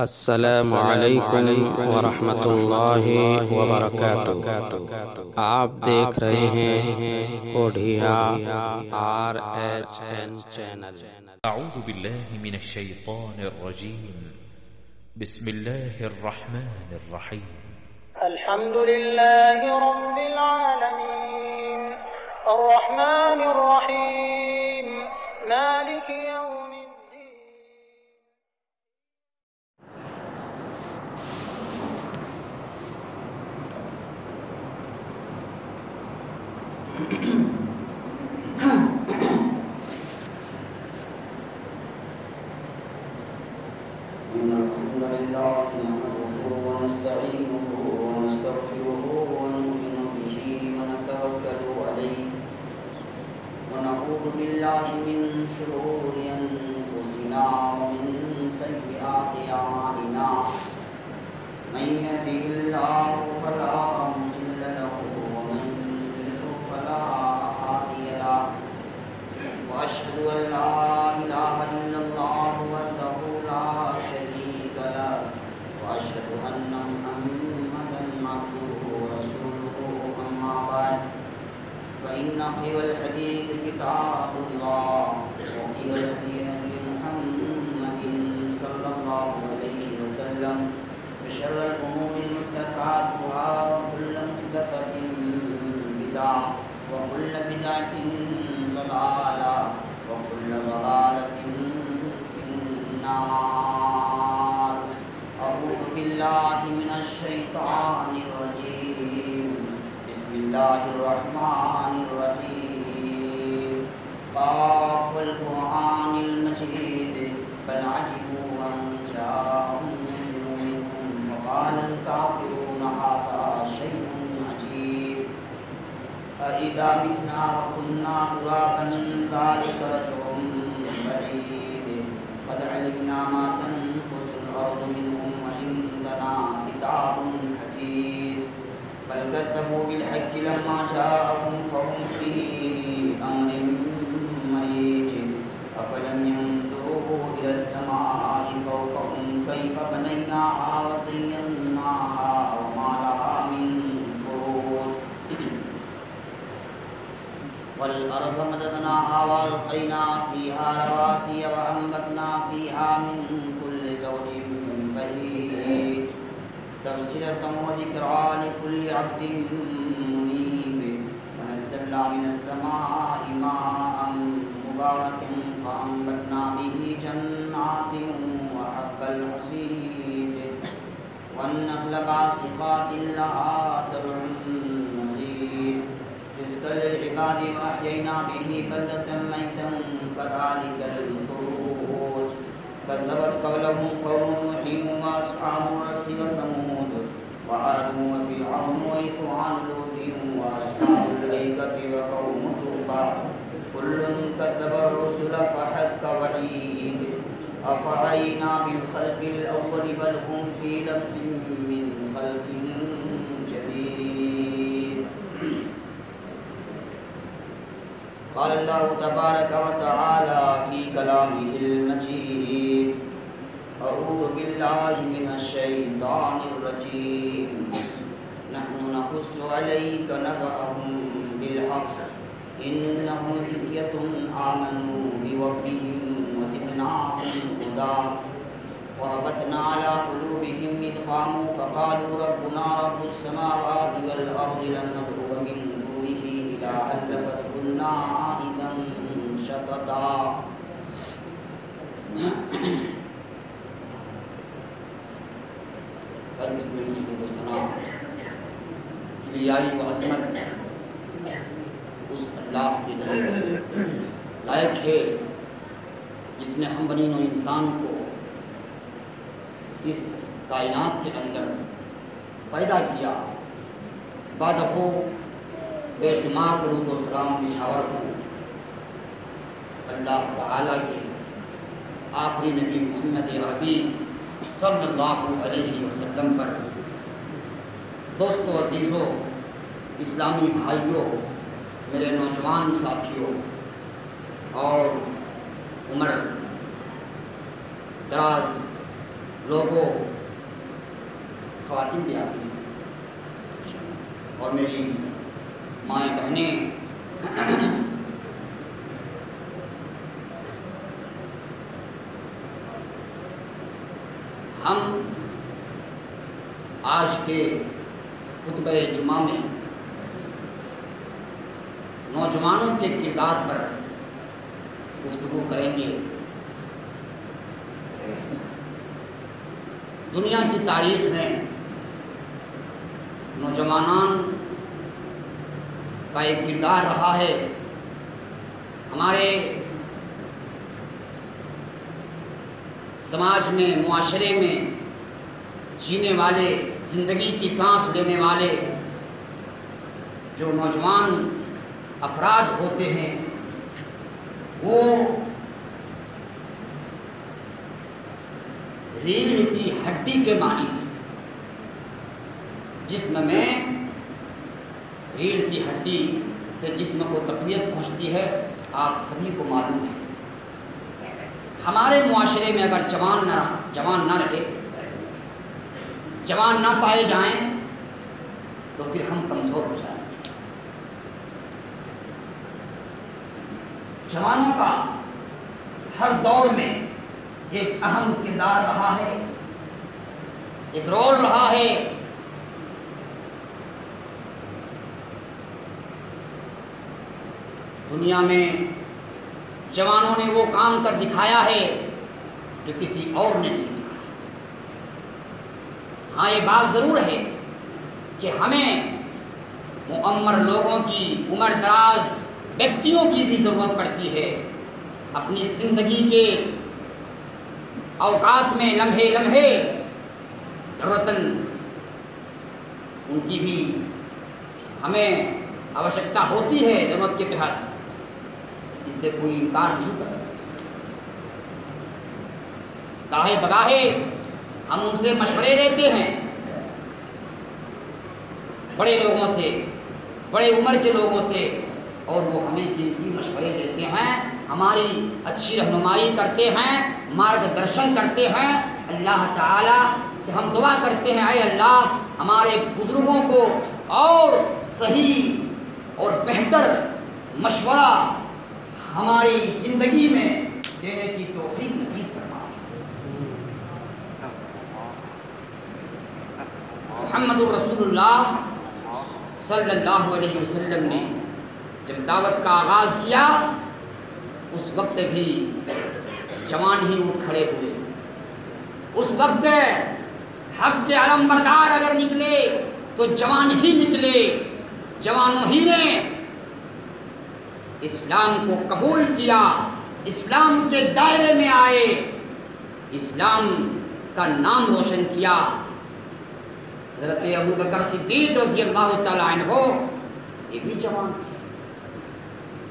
السلام علیکم ورحمۃ اللہ وبرکاتہ۔ آپ دیکھ رہے ہیں کوڈھیا RHN چینل۔ أعوذ بالله من الشيطان الرجيم. بسم الله الرحمن الرحيم. الحمد لله رب العالمين الرحمن الرحيم مالك يوم الدين. إن الحمد لله نحمده ونستعينه ونستغفره ونؤمن به ونتوكل عليه ونعوذ بالله من شرور أنفسنا ومن سيئات أعمالنا من يهده الله فلا مضل له ومن يضلل فلا هادي له وأشهد أن لا إله إلا الله وحده لا شريك له وأشهد أن محمدا عبده ورسوله أما بعد فإن خير الحديث كتاب الله وخير الهدي هدي محمد صلى الله عليه وسلم وشر الأمور محدثاتها وكل محدثة بدعة وكل بدعة ضلالة وكل ضلالة في النار. أعوذ بالله من الشيطان الرجيم. بسم الله الرحمن الرحيم. قاف والقرآن المجيد بل عجبوا أن جاءهم منذر منهم فقال الكافرون هذا شيء عجيب أإذا متنا وكنا ترابا ذلك رجع بعيد قد علمنا ما تنقص الأرض منهم وعندنا كتاب حفيظ بل كذبوا بالحق لما جاءهم فهم في أمر مريج أفلم ينظروا إلى السماء فوقهم كيف بنيناها وزيناها وما لها من فروج والأرض مددناها وألقينا فيها رواسي وأنبتنا فيها من كل زوج بهيج تبصرة وذكرى لكل عبد منيب ونزلنا من السماء ماء مباركا فأنبتنا به جنات وحب الحصيد والنخل باسقات لها طلع نضيد رزقا للعباد وأحيينا به بلدة ميتا كذلك الخروج كذبت قبلهم قوم نوح وأصحاب الرس وثمود وعاد وفرعون وإخوان لوط وأصحاب الأيكة وقوم تبع كل كذب الرسل فحق وعيد أفعينا بالخلق الأول بل هم في لبس من خلق جديد. قال الله تبارك وتعالى في كلامه المجيد أعوذ بالله من الشيطان الرجيم نحن نقص عليك نبأهم بالحق إنهم فتية آمنوا بربهم وزدناهم هدى وربطنا على قلوبهم إذ قاموا فقالوا ربنا رب السماوات والأرض لن ندعو من دونه إلها لقد كنا إذا شططا. ہر قسم کی حمد و ثنا کبریائی و عظمت اس اللہ کے لیے لائق ہے جس نے ہم بنین و انسان کو اس کائنات کے اندر پیدا کیا. بعد ہو بے شمار درود و سلام نشاور ہو اللہ تعالیٰ کے آخری نبی محمد عربی صلی اللہ علیہ وسلم پر. دوستو عزیزو اسلامی بھائیوں میرے نوجوان ساتھیوں اور عمر دراز لوگوں، خواتین بھی آتی ہیں اور میری مائیں بہنیں، ہم آج کے خطبہ جمعہ میں نوجوانوں کے کردار پر گفتگو کریں گے۔ دنیا کی تاریخ میں نوجوانان کا ایک کردار رہا ہے۔ ہمارے سماج میں، معاشرے میں جینے والے، زندگی کی سانس لینے والے جو نوجوان افراد ہوتے ہیں وہ ریڑھ کی ہڈی کے مانند ہیں۔ جسم میں ریڑھ کی ہڈی سے جسم کو تقویت پہنچتی ہے، آپ سبھی کو معلوم ہے۔ ہمارے معاشرے میں اگر جوان نہ رہے، جوان نہ پائے جائیں تو پھر ہم کمزور ہو جائیں۔ جوانوں کا ہر دور میں ایک اہم کردار رہا ہے، ایک رول رہا ہے۔ دنیا میں جوانوں نے وہ کام کر دکھایا ہے جو کسی اور نے نہیں دکھایا۔ ہاں یہ بات ضرور ہے کہ ہمیں معمر لوگوں کی، عمر دراز ویکتیوں کی بھی ضرورت پڑتی ہے۔ اپنی زندگی کے اوقات میں لمحے لمحے ضرورتاً ان کی بھی ہمیں آوشکتا ہوتی ہے ضرورت کے تحت، اس سے کوئی انکار نہیں کر سکتا۔ گاہے بگاہے ہم ان سے مشورے لیتے ہیں، بڑے لوگوں سے، بڑے عمر کے لوگوں سے، اور وہ ہمیں قیمتی مشورے دیتے ہیں، ہماری اچھی رہنمائی کرتے ہیں، مارگ درشن کرتے ہیں۔ اللہ تعالیٰ سے ہم دعا کرتے ہیں، اے اللہ ہمارے بزرگوں کو اور صحیح اور بہتر مشورہ ہماری زندگی میں دینے کی توفیق نصیب فرما۔ محمد الرسول اللہ صلی اللہ علیہ وسلم نے جب دعوت کا آغاز کیا اس وقت بھی جوان ہی اٹھ کھڑے ہوئے۔ اس وقت حق کے علم بردار اگر نکلے تو جوان ہی نکلے، جوانوں ہی نے اسلام کو قبول کیا، اسلام کے دائرے میں آئے، اسلام کا نام روشن کیا۔ حضرت ابوبکر صدیق رضی اللہ تعالیٰ عنہ یہ بھی جوان تھے،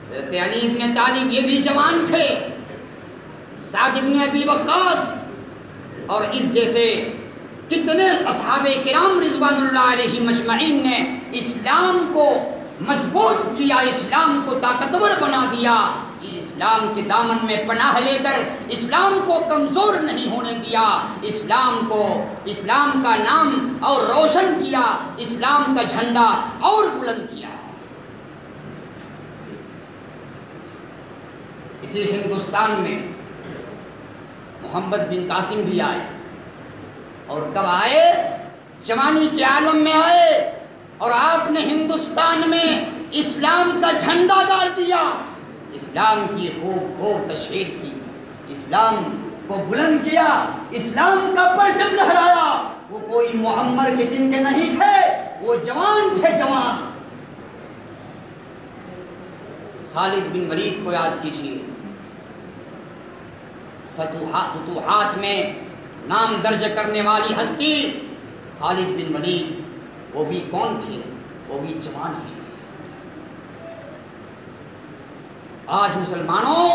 حضرت علی ابن طالب یہ بھی جوان تھے، سعد ابن ابی وقاص اور اس جیسے کتنے اصحاب کرام رضوان اللہ علیہ مجمعین نے اسلام کو مضبوط کیا، اسلام کو طاقتور بنا دیا، اسلام کے دامن میں پناہ لے کر اسلام کو کمزور نہیں ہونے دیا، اسلام کا نام اور روشن کیا، اسلام کا جھنڈا اور بلند کیا۔ اسی ہندوستان میں محمد بن قاسم بھی آئے، اور کب آئے؟ جوانی کے عالم میں آئے، اور آپ نے ہندوستان میں اسلام کا جھنڈا گاڑ دیا، اسلام کی خوب تشہیر کی، اسلام کو بلند کیا، اسلام کا پرچم لہرایا۔ وہ کوئی معمر قسم کے نہیں تھے، وہ جوان تھے، جوان۔ خالد بن ولید کو یاد کیجیے، فتوحات میں نام درج کرنے والی ہستی خالد بن ولید، وہ بھی کون تھے؟ وہ بھی جوان ہی تھے۔ آج مسلمانوں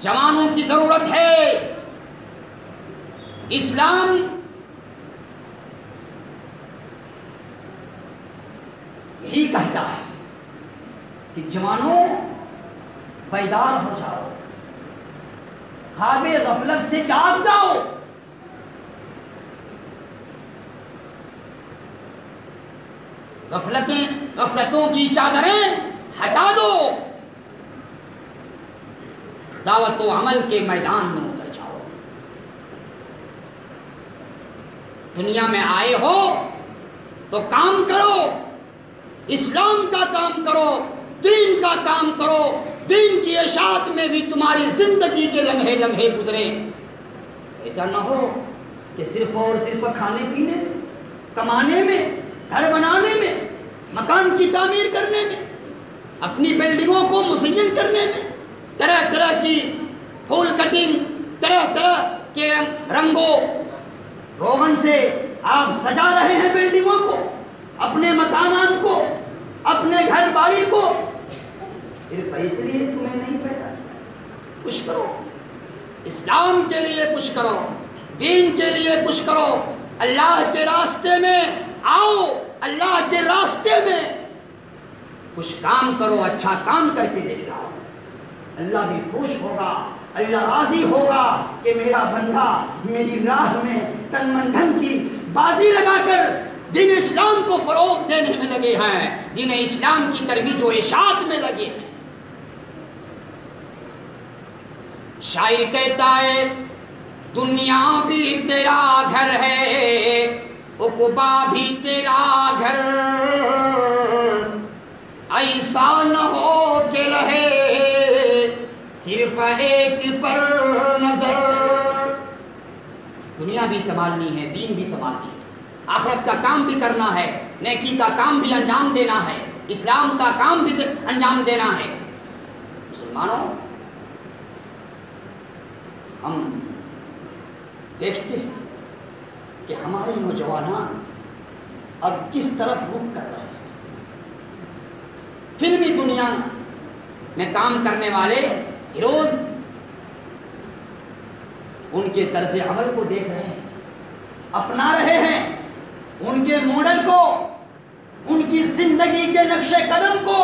جوانوں کی ضرورت ہے۔ اسلام یہی کہتا ہے کہ جوانوں بیدار ہو جاؤ، خواب غفلت سے جاگ جاؤ، غفلتوں کی چادریں ہٹا دو، دعوت و عمل کے میدان میں اتر جاؤ۔ دنیا میں آئے ہو تو کام کرو، اسلام کا کام کرو، دین کا کام کرو، دین کی اشاعت میں بھی تمہاری زندگی کے لمحے لمحے گزرے۔ ایسا نہ ہو کہ صرف اور صرف کھانے پینے میں، کمانے میں، گھر بنانے میں، مکان کی تعمیر کرنے میں، اپنی بلڈنگوں کو مزین کرنے میں، طرح طرح کی پھول کٹنگ، طرح طرح کے رنگوں روغن سے آپ سجا رہے ہیں بلڈنگوں کو، اپنے مکانات کو، اپنے گھر باڑی کو، صرف اس لیے تمہیں نہیں پیدا کیا۔ کچھ کرو، اسلام کے لیے کچھ کرو، دین کے لیے کچھ کرو، اللہ کے راستے میں آؤ، اللہ کے راستے میں کچھ کام کرو، اچھا کام کر کے دکھاؤ۔ اللہ بھی خوش ہوگا، اللہ راضی ہوگا کہ میرا بندہ میری راہ میں تن من دھن کی بازی لگا کر دین اسلام کو فروغ دینے میں لگے ہیں، دین اسلام کی ترویج و اشاعت میں لگے ہیں۔ شاعر کہتا ہے دنیا بھی تیرا گھر ہے، عقبا بھی تیرا گھر، ایسا نہ ہو کہ رہے صرف ایک پر نظر۔ دنیا بھی سنبھالنی ہے، دین بھی سنبھالنی ہے، آخرت کا کام بھی کرنا ہے، نیکی کا کام بھی انجام دینا ہے، اسلام کا کام بھی انجام دینا ہے۔ مسلمانوں، ہم دیکھتے ہیں کہ ہمارے نوجوان اب کس طرف رخ کر رہے ہیں۔ فلمی دنیا میں کام کرنے والے ہیروز ان کے طرز عمل کو دیکھ رہے ہیں، اپنا رہے ہیں، ان کے ماڈل کو، ان کی زندگی کے نقش قدم کو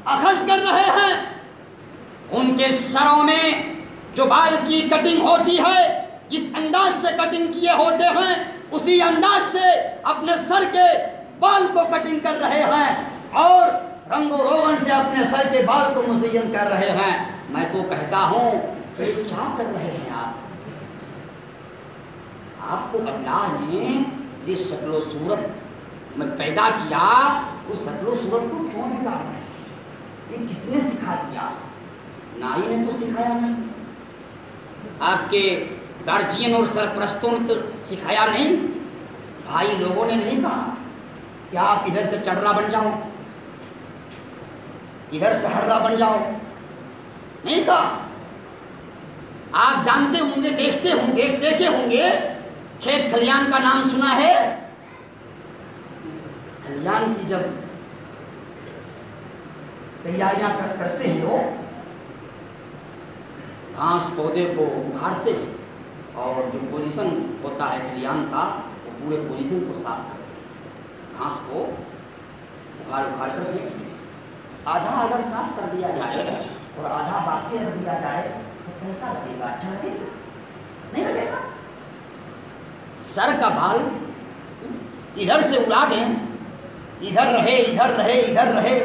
اخذ کر رہے ہیں۔ ان کے سروں میں جو بال کی کٹنگ ہوتی ہے، جس انداز سے کٹنگ کیے ہوتے ہیں، اسی انداز سے اپنے سر کے بال کو کٹنگ کر رہے ہیں اور رنگ و روغن سے اپنے سر کے بال کو مزین کر رہے ہیں۔ میں تو کہتا ہوں کہ یہ کیا کر رہے ہیں آپ کو اللہ نے جس شکل و صورت میں پیدا کیا، اس شکل و صورت کو کیوں بگاڑ رہے ہیں؟ یہ کس نے سکھا دیا؟ نائی نے تو سکھایا نہیں، آپ کے گارجین اور سرپرستوں نے تو سکھایا نہیں، بھائی لوگوں نے نہیں کہا کہ آپ ادھر سے چڑرا بن جاؤ، ادھر سے ہررا بن جاؤ، نہیں کہا۔ آپ جانتے ہوں گے، دیکھتے ہوں گے، دیکھے ہوں گے، کھیت کھلیان کا نام سنا ہے؟ کھلیان کی جب تیاریاں کرتے ہیں لوگ، گھاس پودے کو اکھاڑتے ہیں اور جو پوزیشن ہوتا ہے کھلیان کا، وہ پورے پوزیشن کو صاف کرتے ہیں، گھاس کو اکھاڑ کر پھینکتے ہیں۔ آدھا اگر صاف کر دیا جائے اور آدھا باقی رکھ دیا جائے تو کیسا لگے گا؟ اچھا لگے گا؟ نہیں لگے گا۔ سر کا بال ادھر سے اڑا دیں، ادھر رہے ادھر رہے ادھر رہے،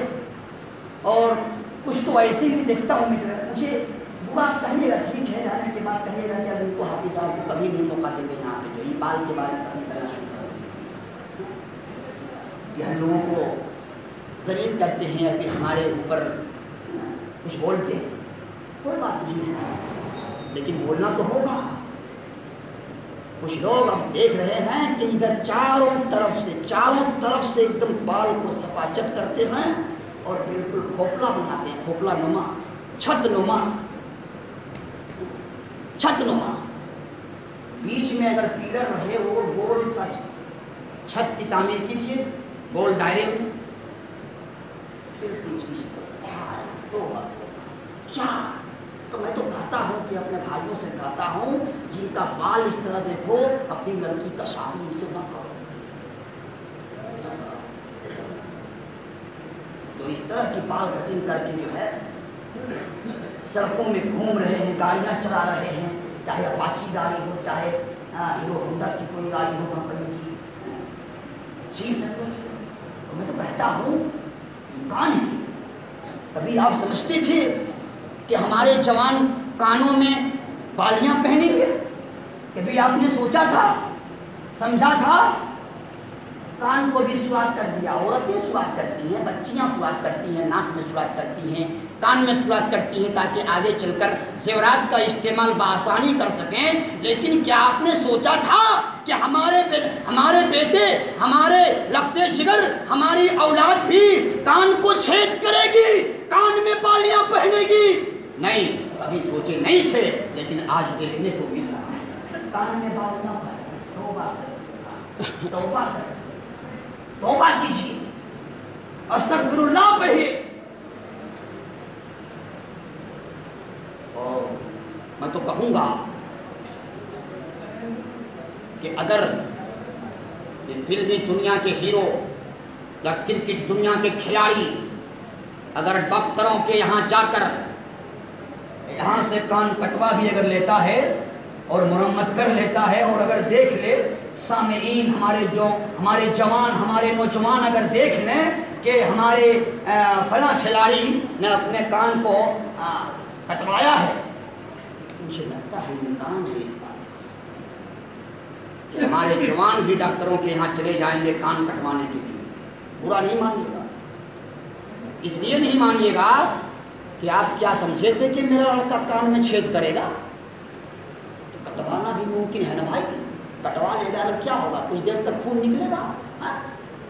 اور کچھ تو ایسے ہی دیکھتا ہوں میں، جو ہے مجھے برا کہیے گا، ٹھیک ہے، جانے کے بعد کہیے گا کہ اب ان کو حافظ صاحب کو کبھی نہیں موقع دیں گے یہاں پہ جو یہ بال کے بارے میں تقریر کرنا شروع کر دیں گے، یہ ہم لوگوں کو ذلیل کرتے ہیں یا پھر ہمارے اوپر کچھ بولتے ہیں۔ کوئی بات نہیں ہے، لیکن بولنا تو ہوگا۔ کچھ لوگ اب دیکھ رہے ہیں کہ ادھر چاروں طرف سے ایک دم بال کو سفاچٹ کرتے ہیں اور بالکل کھوپلا بناتے ہیں، کھوپلا نما، چھت نما، بیچ میں اگر پیلر رہے وہ گول سا چھت کی تعمیر کیجیے، گول دائرے میں، بالکل اسی سے تو کیا۔ تو میں تو کہتا ہوں کہ اپنے بھائیوں سے کہتا ہوں، جن کا بال اس طرح دیکھو، اپنی لڑکی کا شادی ان سے نہ کرو۔ تو اس طرح کی بال کٹنگ کر کے جو ہے سڑکوں میں گھوم رہے ہیں، گاڑیاں چلا رہے ہیں، چاہے اپاچی گاڑی ہو، چاہے ہیرو ہونڈا کی کوئی گاڑی ہو کمپنی کی، چیز ہے کچھ میں تو کہتا ہوں امکان ہے. کبھی آپ سمجھتے تھے کہ ہمارے جوان کانوں میں بالیاں پہنیں گے؟ کبھی آپ نے سوچا تھا، سمجھا تھا؟ کان کو بھی سوراخ کر دیا. عورتیں سوراخ کرتی ہیں، بچیاں سوراخ کرتی ہیں، ناک میں سوراخ کرتی ہیں، کان میں سوراخ کرتی ہیں تاکہ آگے چل کر زیورات کا استعمال بآسانی کر سکیں. لیکن کیا آپ نے سوچا تھا کہ ہمارے بیٹے، ہمارے لختے جگر، ہماری اولاد بھی کان کو چھید کرے گی، کان میں بالیاں پہنے گی؟ نہیں، کبھی سوچے نہیں تھے، لیکن آج دیکھنے کو مل رہا ہے. کان میں بالیاں پہنے. توبہ کریں، توبہ کیجیے، استغفر اللہ پڑھیے. اور میں تو کہوں گا کہ اگر یہ فلمی دنیا کے ہیرو یا کرکٹ دنیا کے کھلاڑی اگر ڈاکٹروں کے یہاں جا کر یہاں سے کان کٹوا بھی اگر لیتا ہے اور مرمت کر لیتا ہے، اور اگر دیکھ لے سامعین، ہمارے جوان، ہمارے نوجوان اگر دیکھ لیں کہ ہمارے فلاں کھلاڑی نے اپنے کان کو کٹوایا ہے، مجھے لگتا ہے امکان ہے اس بات کا کہ ہمارے جوان بھی ڈاکٹروں کے یہاں چلے جائیں گے کان کٹوانے کے لیے. برا نہیں مانیے گا، اس لیے نہیں مانیے گا کہ آپ کیا سمجھے تھے کہ میرا لڑکا کان میں چھید کرے گا؟ تو کٹوانا بھی ممکن ہے نا بھائی. کٹوا لے گا کیا ہوگا؟ کچھ دیر تک خون نکلے گا،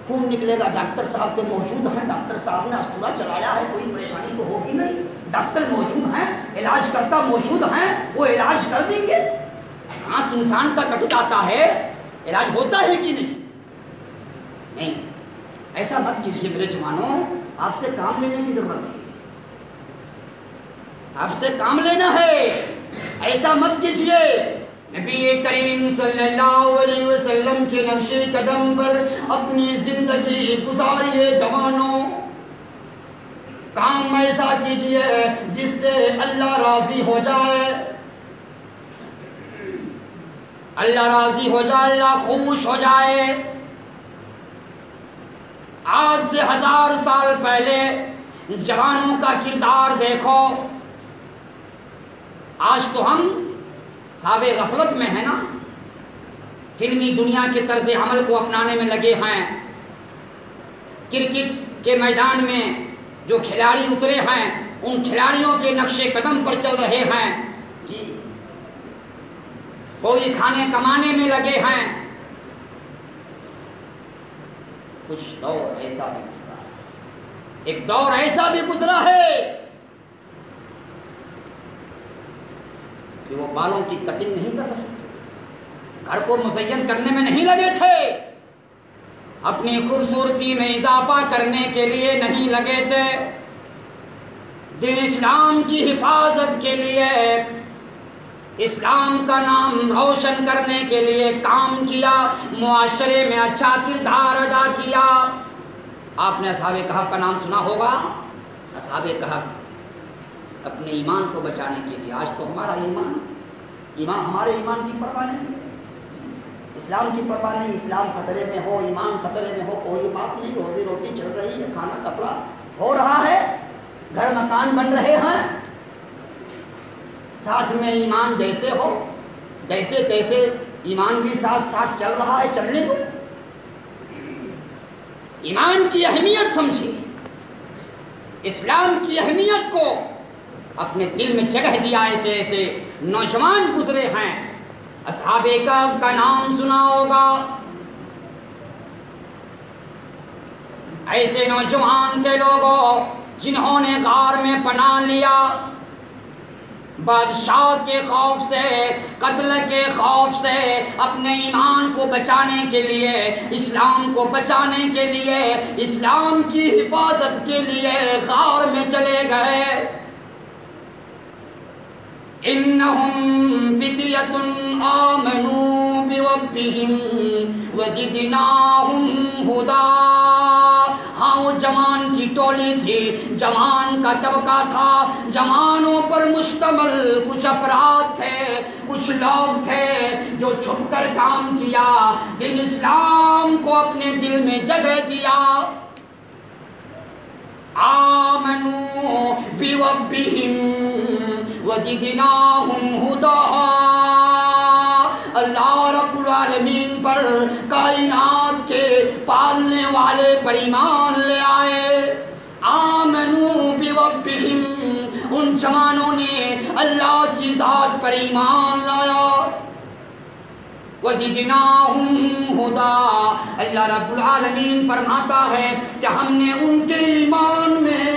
خون نکلے گا. ڈاکٹر صاحب تو موجود ہیں، ڈاکٹر صاحب نے اسطورہ چلایا ہے، کوئی پریشانی تو ہوگی نہیں. ڈاکٹر موجود ہیں، علاج کرتا موجود ہیں، وہ علاج کر دیں گے. آنکھ انسان کا کٹ جاتا ہے، علاج ہوتا ہے کہ نہیں؟ نہیں. ایسا مت کیجیے میرے جوانوں، آپ سے کام لینے کی ضرورت ہے، آپ سے کام لینا ہے. ایسا مت کیجیے. نبی کریم صلی اللہ علیہ وسلم کے نقش قدم پر اپنی زندگی گزاریے جوانوں. کام ایسا کیجیے جس سے اللہ راضی ہو جائے، اللہ راضی ہو جائے، اللہ خوش ہو جائے. آج سے 1000 سال پہلے جوانوں کا کردار دیکھو. آج تو ہم خواب غفلت میں ہیں نا، فلمی دنیا کے طرز عمل کو اپنانے میں لگے ہیں. کرکٹ کے میدان میں جو کھلاڑی اترے ہیں ان کھلاڑیوں کے نقش قدم پر چل رہے ہیں. جی، کوئی کھانے کمانے میں لگے ہیں. کچھ دور ایسا بھی گزرا ہے، ایک دور ایسا بھی گزرا ہے کہ وہ بالوں کی کٹنگ نہیں کر رہے تھے، گھر کو مزین کرنے میں نہیں لگے تھے، اپنی خوبصورتی میں اضافہ کرنے کے لیے نہیں لگے تھے، دین اسلام کی حفاظت کے لیے، اسلام کا نام روشن کرنے کے لیے کام کیا، معاشرے میں اچھا کردار ادا کیا. آپ نے اصحاب کہف کا نام سنا ہوگا. اصحاب کہف اپنے ایمان کو بچانے کے لیے، آج تو ہمارا ایمان ہمارے ایمان کی پرواہ نہیں ہے، اسلام کی پرواہ نہیں. اسلام خطرے میں ہو، ایمان خطرے میں ہو، کوئی بات نہیں. روزی روٹی چل رہی ہے، کھانا کپڑا ہو رہا ہے، گھر مکان بن رہے ہیں، ساتھ میں ایمان جیسے ہو، جیسے تیسے ایمان بھی ساتھ ساتھ چل رہا ہے، چلنے دو. ایمان کی اہمیت سمجھے، اسلام کی اہمیت کو اپنے دل میں جگہ دیا. ایسے ایسے نوجوان گزرے ہیں. اصحاب کہف کا نام سنا ہوگا. ایسے نوجوان کے لوگوں جنہوں نے غار میں پناہ لیا، بادشاہ کے خوف سے، قتل کے خوف سے، اپنے ایمان کو بچانے کے لیے، اسلام کو بچانے کے لیے، اسلام کی حفاظت کے لیے غار میں چلے گئے. انہم فتیۃ آمنوا بربہم وزدناہم ھدی. ہاں، وہ جوان کی ٹولی تھی، جوان کا طبقہ تھا، جوانوں پر مشتمل کچھ افراد تھے، کچھ لوگ تھے جو چھپ کر کام کیا، دین اسلام کو اپنے دل میں جگہ دیا. آمنوا بربہم وزدناہم ہدی. اللہ رب العالمین پر، کائنات کے پالنے والے پر ایمان لے آئے. آمنوا بربہم، ان جوانوں نے اللہ کی ذات پر ایمان لایا. وزدناہم ہدی، اللہ رب العالمین فرماتا ہے کہ ہم نے ان کے ایمان میں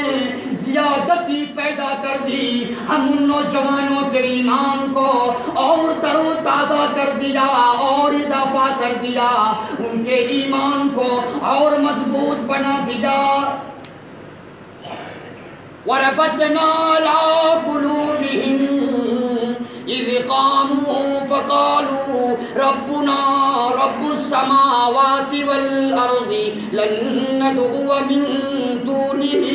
زیادتی پیدا کر دی. ہم ان نوجوانوں کے ایمان کو اور تر و تازہ کر دیا اور اضافہ کر دیا، ان کے ایمان کو اور مضبوط بنا دیا. وَرَبَطْنَا عَلَىٰ قُلُوبِهِمْ إِذْ قَامُوا فَقَالُوا رَبُّنَا رَبُّ السَّمَاوَاتِ وَالْأَرْضِ لَن نَّدْعُوَ مِن دُونِهِ.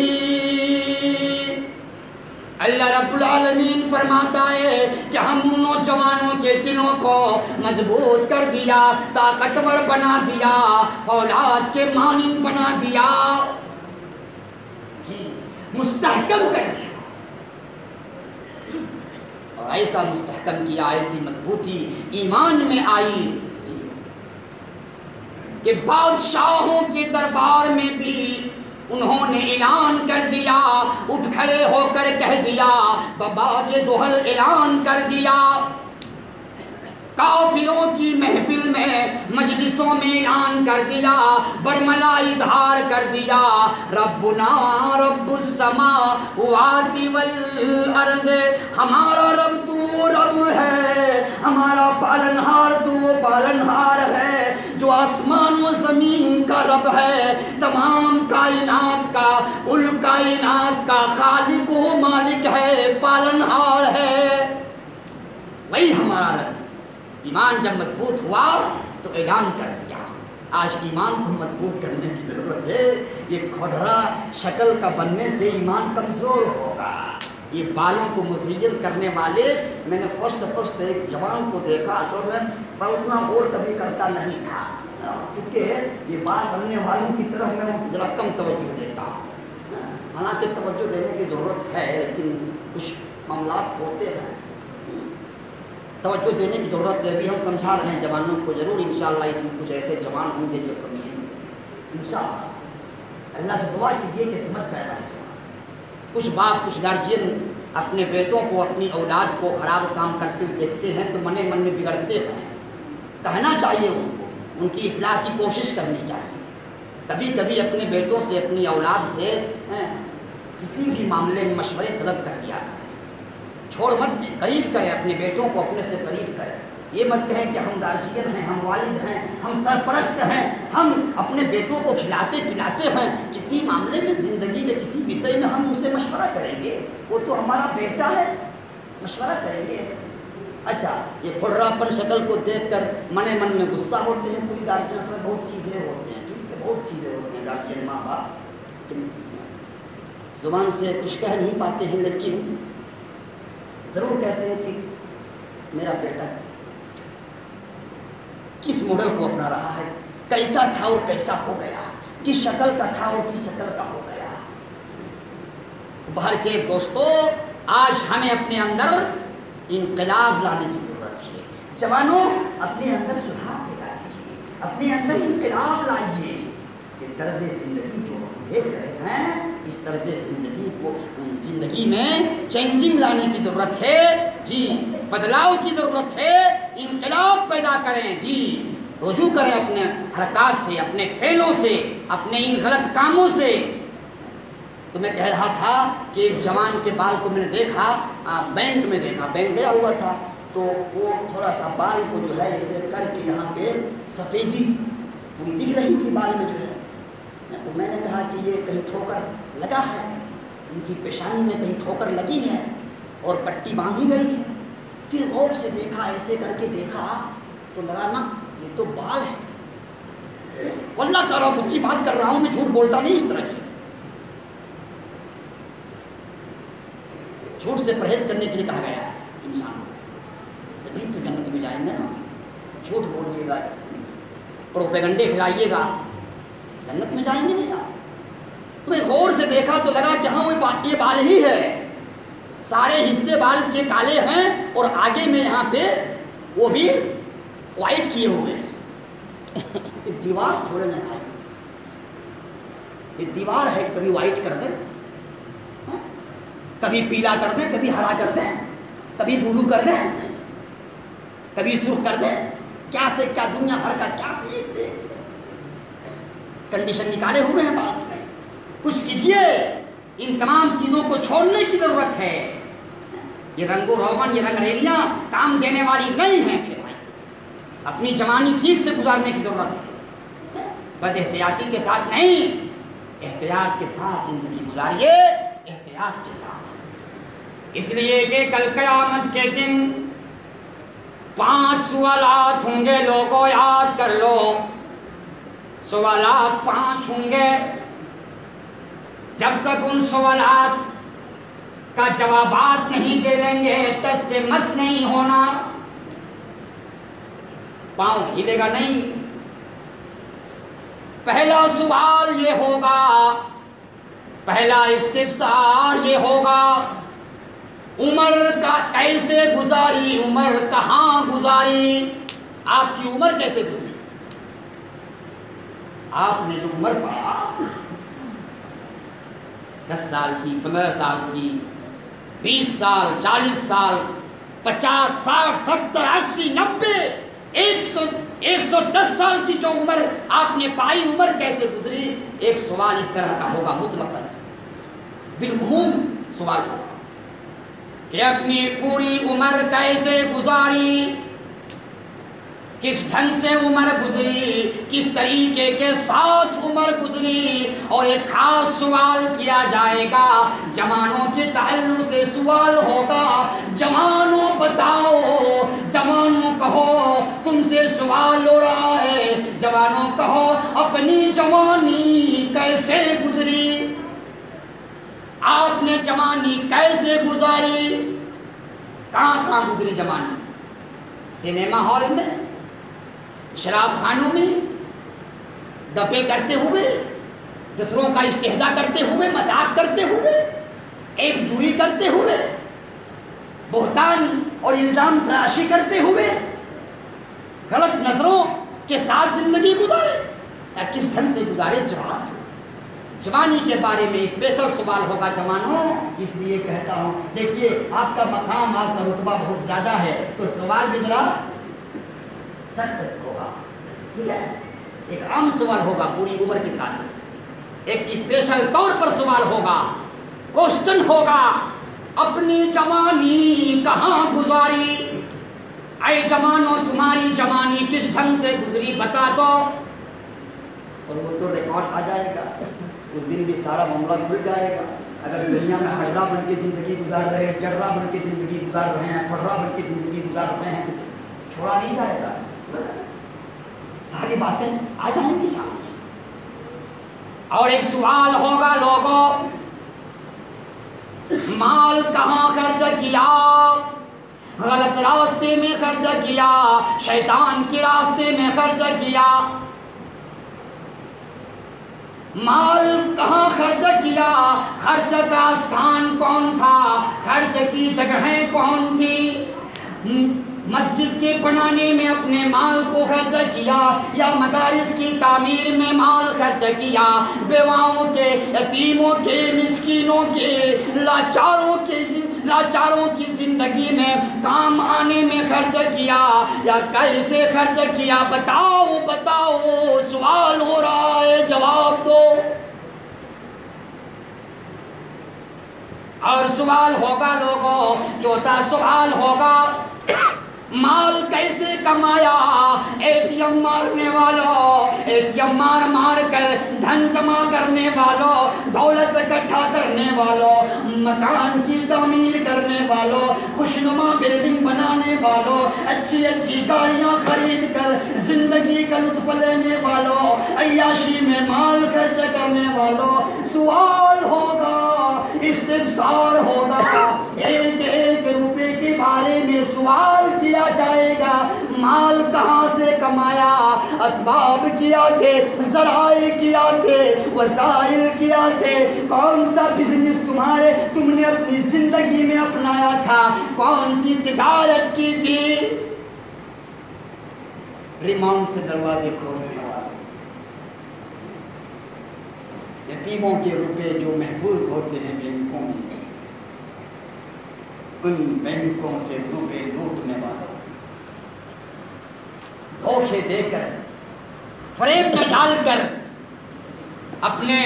اللہ رب العالمین فرماتا ہے کہ ہم ان نوجوانوں کے دلوں کو مضبوط کر دیا، طاقتور بنا دیا، فولاد کے مانند بنا دیا، مستحکم کر دیا. اور ایسا مستحکم کیا، ایسی مضبوطی ایمان میں آئی کہ بادشاہوں کے دربار میں بھی انہوں نے اعلان کر دیا، اٹھ کھڑے ہو کر کہہ دیا، بابا کے دوہل اعلان کر دیا. کافروں کی محفل میں، مجلسوں میں اعلان کر دیا، برملا اظہار کر دیا، ربنا رب السماوات والارض، ہمارا رب تو رب ہے، ہمارا پالنہار تو وہ پالنہار ہے جو آسمان و زمین کا رب ہے، تمام کائنات کا، کل کائنات کا خالق و مالک ہے، پالنہار ہے، وہی ہمارا رب. ایمان جب مضبوط ہوا تو اعلان کر دیا. آج ایمان کو مضبوط کرنے کی ضرورت ہے. یہ کھوڑا شکل کا بننے سے ایمان کمزور ہوگا. یہ بالوں کو مزین کرنے والے، میں نے فرسٹ ایک جوان کو دیکھا، اصل میں اتنا غور کبھی کرتا نہیں تھا، کیونکہ یہ بال بننے والوں کی طرف میں ذرا کم توجہ دیتا ہوں. حالانکہ توجہ دینے کی ضرورت ہے، لیکن کچھ معاملات ہوتے ہیں توجہ دینے کی ضرورت ہے. ابھی ہم سمجھا رہے ہیں جوانوں کو، ضرور انشاءاللہ اس میں کچھ ایسے جوان ہوں گے جو سمجھیں گے انشاءاللہ. اللہ سے دعا کیجیے کہ سمجھ جائے ہمارے جوان. کچھ باپ، کچھ گارجین اپنے بیٹوں کو، اپنی اولاد کو خراب کام کرتے ہوئے دیکھتے ہیں تو من میں بگڑتے ہیں. کہنا چاہیے ان کو، ان کی اصلاح کی کوشش کرنی چاہیے. کبھی کبھی اپنے بیٹوں سے، اپنی اولاد سے کسی بھی معاملے میں مشورے طلب کر دیا کریں. چھوڑ مت دیں، قریب کریں اپنے بیٹوں کو، اپنے سے قریب کریں. یہ مت کہیں کہ ہم گارجین ہیں، ہم والد ہیں، ہم سرپرست ہیں، ہم اپنے بیٹوں کو کھلاتے پلاتے ہیں. کسی معاملے میں، زندگی کے کسی وشے میں ہم ان سے مشورہ کریں گے، وہ تو ہمارا بیٹا ہے، مشورہ کریں گے. اچھا، یہ کھڑراپن شکل کو دیکھ کر من میں غصہ ہوتے ہیں. کوئی گارجین اصل میں بہت سیدھے ہوتے ہیں، ٹھیک ہے، بہت سیدھے ہوتے ہیں گارجین ماں باپ، زبان سے کچھ کہہ نہیں پاتے ہیں، لیکن ضرور کہتے ہیں کہ میرا بیٹا کس ماڈل کو اپنا رہا ہے، کیسا تھا اور کیسا ہو گیا، کس شکل کا تھا اور کس شکل کا ہو گیا. باہر کے دوستو، آج ہمیں اپنے اندر انقلاب لانے کی ضرورت ہے. جوانوں، اپنے اندر سدھار پیدا کیجیے، اپنے اندر انقلاب لائیے. یہ طرز زندگی جو ہم دیکھ رہے ہیں، اس طرز زندگی میں چینجنگ لانے کی ضرورت ہے. جی، بدلاؤ کی ضرورت ہے، انقلاب پیدا کریں. جی، رجوع کریں اپنے حرکات سے، اپنے فعلوں سے، اپنے ان غلط کاموں سے. تو میں کہہ رہا تھا کہ ایک جوان کے بال کو میں نے دیکھا، بینک میں دیکھا، بینک گیا ہوا تھا تو وہ تھوڑا سا بال کو جو ہے اسے کر کے یہاں پہ سفیدی پوری دکھ رہی تھی بال میں جو ہے. تو میں نے کہا کہ یہ کہیں ٹھوکر لگا ہے، ان کی پیشانی میں کہیں ٹھوکر لگی ہے اور پٹی باندھی گئی ہے. پھر غور سے دیکھا، ایسے کر کے دیکھا تو لگا نا یہ تو بال ہے. واللہ کہہ رہا ہوں، سچی بات کر رہا ہوں، میں جھوٹ بولتا نہیں. اس طرح جو جھوٹ سے پرہیز کرنے کے لیے کہا گیا ہے انسان کو. جبھی تو جنت میں جائیں گے نا. جھوٹ بولیے گا، پروپیگنڈے پھیلائیے گا، جنت میں جائیں گے نہیں آپ. تمہیں غور سے دیکھا تو لگا کہ ہاں یہ بال ہی ہے، سارے حصے بال کے کالے ہیں اور آگے میں یہاں پہ وہ بھی وائٹ کیے ہوئے ہیں۔ یہ دیوار تھوڑے نہ بھائی، یہ دیوار ہے، کبھی وائٹ کر دیں، کبھی پیلا کر دیں، کبھی ہرا کر دیں، کبھی بلو کر دیں، کبھی سرخ کر دیں، کیا سے کیا دنیا بھر کا کیا سے ایک سے کنڈیشن نکالے ہوئے ہیں بات۔ کچھ کیجئے، ان تمام چیزوں کو چھوڑنے کی ضرورت ہے۔ یہ رنگ و روغن، یہ رنگ ریلیاں کام دینے والی نہیں ہیں میرے بھائی، اپنی جوانی ٹھیک سے گزارنے کی ضرورت ہے، بد احتیاطی کے ساتھ نہیں، احتیاط کے ساتھ زندگی گزاریے، احتیاط کے ساتھ۔ اس لیے کہ کل قیامت کے دن 5 سوالات ہوں گے، لوگوں یاد کر لو، سوالات 5 ہوں گے۔ جب تک ان سوالات کا جوابات نہیں دے لیں گے، تس سے مس نہیں ہونا، پاؤں ہلے گا نہیں۔ پہلا سوال یہ ہوگا، پہلا استفسار یہ ہوگا، عمر کا کیسے گزاری، عمر کہاں گزاری، آپ کی عمر کیسے گزری؟ آپ نے جو عمر پایا 10 سال کی، 15 سال کی، 20 سال، 40 سال، 50، 60، 70، 80، 90، 110 سال کی جو عمر آپ نے پائی، عمر کیسے گزری؟ ایک سوال اس طرح کا ہوگا، مطلق بالعموم سوال ہوگا کہ اپنی پوری عمر کیسے گزاری، کس ڈھنگ سے عمر گزری، کس طریقے کے ساتھ عمر گزری۔ اور ایک خاص سوال کیا جائے گا، جوانوں کے تعلق سے سوال ہوگا، جوانوں بتاؤ، جوانوں کہو، تم سے سوال ہو رہا ہے، جوانوں کہو اپنی جوانی کیسے گزری، آپ نے جوانی کیسے گزاری، کہاں کہاں گزری جوانی؟ سینما ہال میں، شراب خانوں میں، گپے کرتے ہوئے، دوسروں کا استہزاء کرتے ہوئے، مذاق کرتے ہوئے، ایب جوئی کرتے ہوئے، بہتان اور الزام تراشی کرتے ہوئے، غلط نظروں کے ساتھ زندگی گزارے، یا کس ڈھنگ سے گزارے؟ جواب دو۔ جوانی کے بارے میں اسپیشل سوال ہوگا جوانوں، اس لیے کہتا ہوں دیکھیے آپ کا مقام، آپ کا رتبہ بہت زیادہ ہے، تو سوال بھی ذرا سخت ہوگا، ٹھیک ہے؟ ایک عام سوال ہوگا پوری عمر کے تعلق سے، ایک اسپیشل طور پر سوال ہوگا، کوشچن ہوگا، اپنی جوانی کہاں گزاری، اے جوانوں تمہاری جوانی کس ڈھنگ سے گزری بتا دو، اور وہ تو ریکارڈ آ جائے گا، اس دن بھی سارا معاملہ کھل جائے گا۔ اگر دنیا میں ہررا بن کے زندگی گزار رہے ہیں، چڑرا بن کے زندگی گزار رہے ہیں، پھڑرا بن کے زندگی گزار رہے ہیں، چھوڑا نہیں جائے گا، ساری باتیں آ جائیں گی سامنے۔ اور ایک سوال ہوگا لوگوں، مال کہاں خرچ کیا، غلط راستے میں خرچ کیا، شیطان کے راستے میں خرچ کیا، مال کہاں خرچ کیا، خرچ کا استھان کون تھا، خرچ کی جگہیں کون تھی، مسجد کے بنانے میں اپنے مال کو خرچ کیا، یا مدارس کی تعمیر میں مال خرچ کیا، بیواؤں کے، یتیموں کے، مسکینوں کے، لاچاروں کی زندگی میں کام آنے میں خرچ کیا، یا کیسے خرچ کیا، بتاؤ بتاؤ، سوال ہو رہا ہے، جواب دو۔ اور سوال ہوگا لوگوں، چوتھا سوال ہوگا، مال کیسے کمایا، اے ٹی ایم مارنے والوں، اے ٹی ایم مار کر دھن جمع کرنے والوں، دولت اکٹھا کرنے والوں، مکان کی تعمیر کرنے والوں، خوشنما بلڈنگ بنانے والوں، اچھی اچھی گاڑیاں خرید کر زندگی کا لطف لینے والوں، عیاشی میں مال خرچ کرنے والوں، سوال ہوگا، استفسار ہوگا، ایک ایک روپے کے بارے میں سوال کیا جائے گا، مال کہاں سے کمایا؟ اسباب کیا تھے، ذرائع کیا تھے، وسائل کیا تھے؟ کون سا بزنس تم نے اپنی زندگی میں اپنایا تھا؟ کون سی تجارت کی تھی؟ ریماؤنٹ سے دروازے کھولنے والا، یتیموں کے روپے جو محفوظ ہوتے ہیں بینکوں میں، ان بینکوں سے روپے لوٹنے والا، دھوکے دے کر، فریب میں ڈال کر، اپنے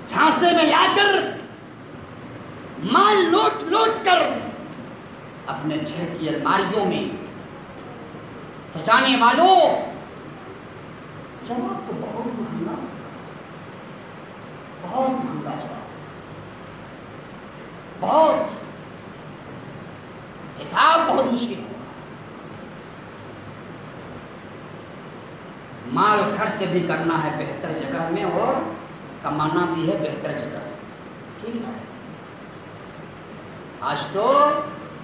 جھانسے میں لا کر، مال لوٹ لوٹ کر اپنے گھر کی الماریوں میں سجانے والوں، جواب تو بہت مہنگا، بہت مہنگا جواب، بہت حساب بہت مشکل ہوگا۔ مال خرچ بھی کرنا ہے بہتر جگہ میں اور کمانا بھی ہے بہتر جگہ سے، ٹھیک ہے؟ آج تو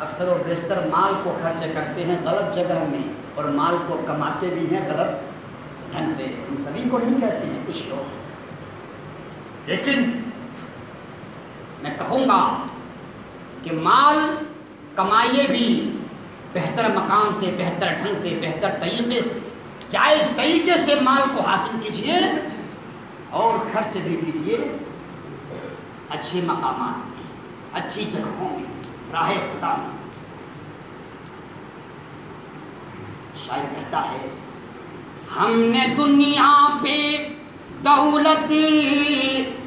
اکثر و بیشتر مال کو خرچ کرتے ہیں غلط جگہ میں اور مال کو کماتے بھی ہیں غلط ڈھنگ سے۔ ہم سبھی کو نہیں کہتے ہیں، کچھ لوگ، لیکن میں کہوں گا کہ مال کمائیے بھی بہتر مقام سے، بہتر ڈھنگ سے، بہتر طریقے سے، جائز طریقے سے مال کو حاصل کیجئے اور خرچ بھی کیجئے اچھے مقامات میں، اچھی جگہوں میں، راہ خدا میں۔ شاعر کہتا ہے، ہم نے دنیا پہ دولت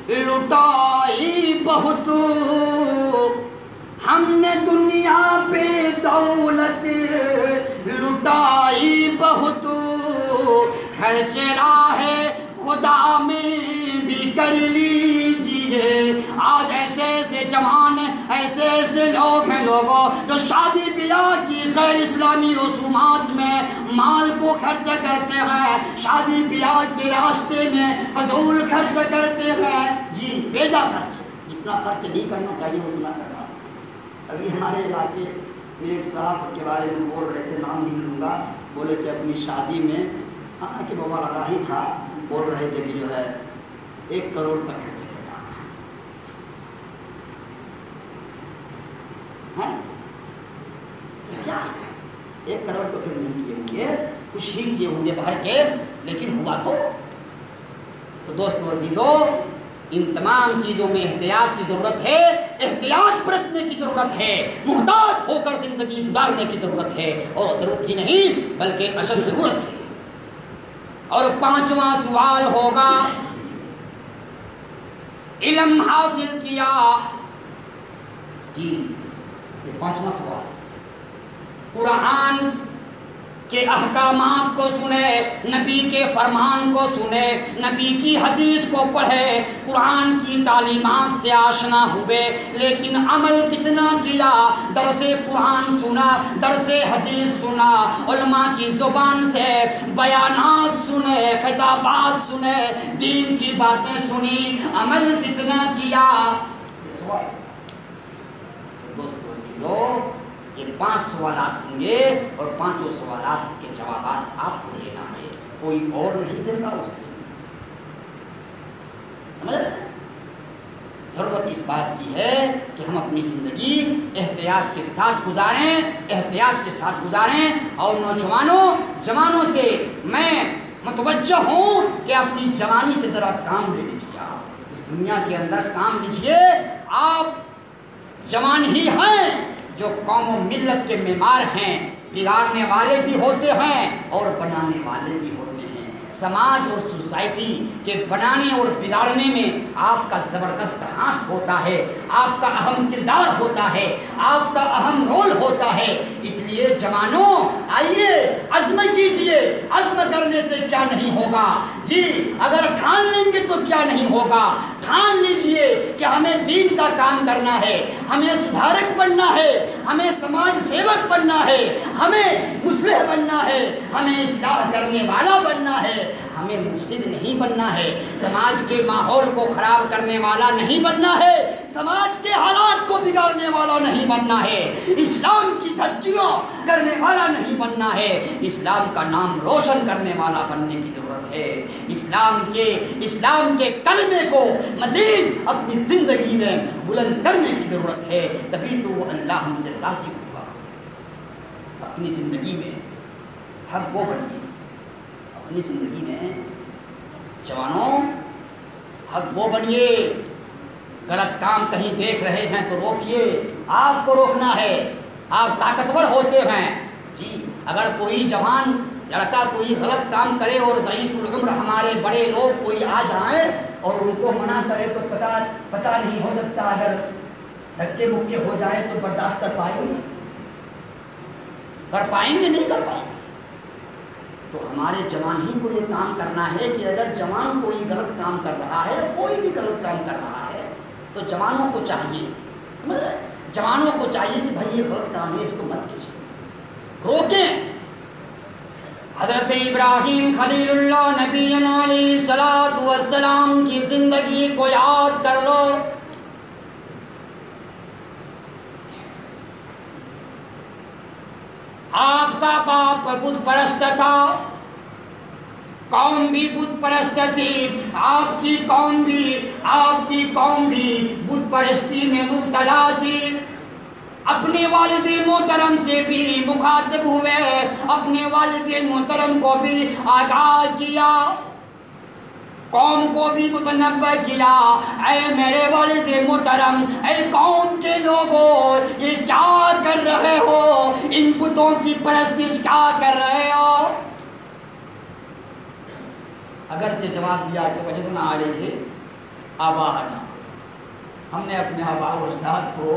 لٹائی بہت، ہم نے دنیا پہ دولت لٹائی بہت، خرچ راہ خدا میں بھی کر لیجیے۔ آج ایسے ایسے جوان ایسے ایسے لوگ ہیں لوگوں جو شادی بیاہ کی غیر اسلامی رسومات میں مال کو خرچ کرتے ہیں، شادی بیاہ کے راستے میں فضول خرچ کرتے ہیں، جی بیجا خرچ، جتنا خرچ نہیں کرنا چاہیے اتنا کرنا۔ ابھی ہمارے علاقے میں ایک صاحب کے بارے میں بول رہے تھے، نام نہیں لوں گا، بولے کہ اپنی شادی میں کہ بابا لگا ہی تھا، بول رہے تھے کہ جو ہے 1 کروڑ تک خرچ کرنا ہے۔ 1 کروڑ تو پھر نہیں کیے ہوں گے، کچھ ہی کیے ہوں گے باہر کے، لیکن ہوا تو دوستو عزیزو، ان تمام چیزوں میں احتیاط کی ضرورت ہے، احتیاط برتنے کی ضرورت ہے، محتاط ہو کر زندگی گزارنے کی ضرورت ہے، اور ضرورت ہی نہیں بلکہ اشد ضرورت ہے۔ اور 5واں سوال ہوگا، علم حاصل کیا، جی یہ 5واں سوال، قرآن کے احکامات کو سنے، نبی کے فرمان کو سنے، نبی کی حدیث کو پڑھے، قرآن کی تعلیمات سے آشنا ہوئے، لیکن عمل کتنا کیا؟ درس قرآن سنا، درس حدیث سنا، علماء کی زبان سے بیانات سنے، خطابات سنے، دین کی باتیں سنی، عمل کتنا کیا؟ دوستو عزیزو، یہ 5 سوالات ہوں گے اور 5 سوالات کے جوابات آپ کو دینا ہے، کوئی اور نہیں دے گا اس دن، سمجھ رہے ہیں؟ ضرورت اس بات کی ہے کہ ہم اپنی زندگی احتیاط کے ساتھ گزاریں، احتیاط کے ساتھ گزاریں۔ اور نوجوانوں، جوانوں سے میں متوجہ ہوں کہ اپنی جوانی سے ذرا کام لے لیجیے، آپ اس دنیا کے اندر کام لیجیے، آپ جوان ہی ہیں جو قوم و ملت کے معمار ہیں، بگاڑنے والے بھی ہوتے ہیں اور بنانے والے بھی ہوتے ہیں۔ سماج اور سوسائٹی کے بنانے اور بگاڑنے میں آپ کا زبردست ہاتھ ہوتا ہے، آپ کا اہم کردار ہوتا ہے، آپ کا اہم رول ہوتا ہے۔ اس لیے جوانوں، آئیے عزم کیجئے، عزم کرنے سے کیا نہیں ہوگا، جی اگر ٹھان لیں گے تو کیا نہیں ہوگا، ٹھان لیجئے کہ ہمیں دین کا کام کرنا ہے، ہمیں سدھارک بننا ہے، ہمیں سماج سیوک بننا ہے، ہمیں مصلح بننا ہے، ہمیں اصلاح کرنے والا بننا ہے، ہمیں مفسد نہیں بننا ہے، سماج کے ماحول کو خراب کرنے والا نہیں بننا ہے، سماج کے حالات کو بگاڑنے والا نہیں بننا ہے، اسلام کی دھجیاں کرنے والا نہیں بننا ہے، اسلام کا نام روشن کرنے والا بننے کی ضرورت ہے، اسلام کے کلمے کو مزید اپنی زندگی میں بلند کرنے کی ضرورت ہے، تبھی تو وہ اللہ ہم سے راضی ہوگا۔ اپنی زندگی میں حق وہ بنیے، اپنی زندگی میں جوانوں حق وہ بنیے، غلط کام کہیں دیکھ رہے ہیں تو روکیے، آپ کو روکنا ہے، آپ طاقتور ہوتے ہیں جی۔ اگر کوئی جوان لڑکا کوئی غلط کام کرے اور ضعیف العمر ہمارے بڑے لوگ کوئی آ جائیں اور ان کو منع کرے تو پتہ نہیں ہو سکتا، اگر دھکے مکے ہو جائے تو برداشت کر پائیں گے؟ نہیں کر پائیں گے۔ تو ہمارے جوان ہی کو یہ کام کرنا ہے کہ اگر جوان کوئی غلط کام کر رہا ہے، کوئی بھی غلط کام کر رہا ہے، تو جوانوں کو چاہیے، سمجھ رہے ہیں، جوانوں کو چاہیے کہ بھائی یہ غلط کام ہے، اس کو مت کیجیے، روکیں۔ حضرت ابراہیم خلیل اللہ نبی علیہ الصلوۃ والسلام کی زندگی کو یاد کر لو۔ آپ کا باپ بت پرست تھا، قوم بھی بت پرست تھی، آپ کی قوم بھی بت پرستی میں مبتلا تھی۔ اپنے والد محترم سے بھی مخاطب ہوئے، اپنے والد محترم کو بھی آگاہ کیا، قوم کو بھی متنبہ کیا، اے میرے والد محترم، اے قوم کے لوگوں، یہ کیا کر رہے ہو؟ ان بتوں کی پرستش کیا کر رہے ہو؟ اگرچہ جواب دیا کہ وجدنا علیہ آباءنا، ہم نے اپنے آباء و اجداد کو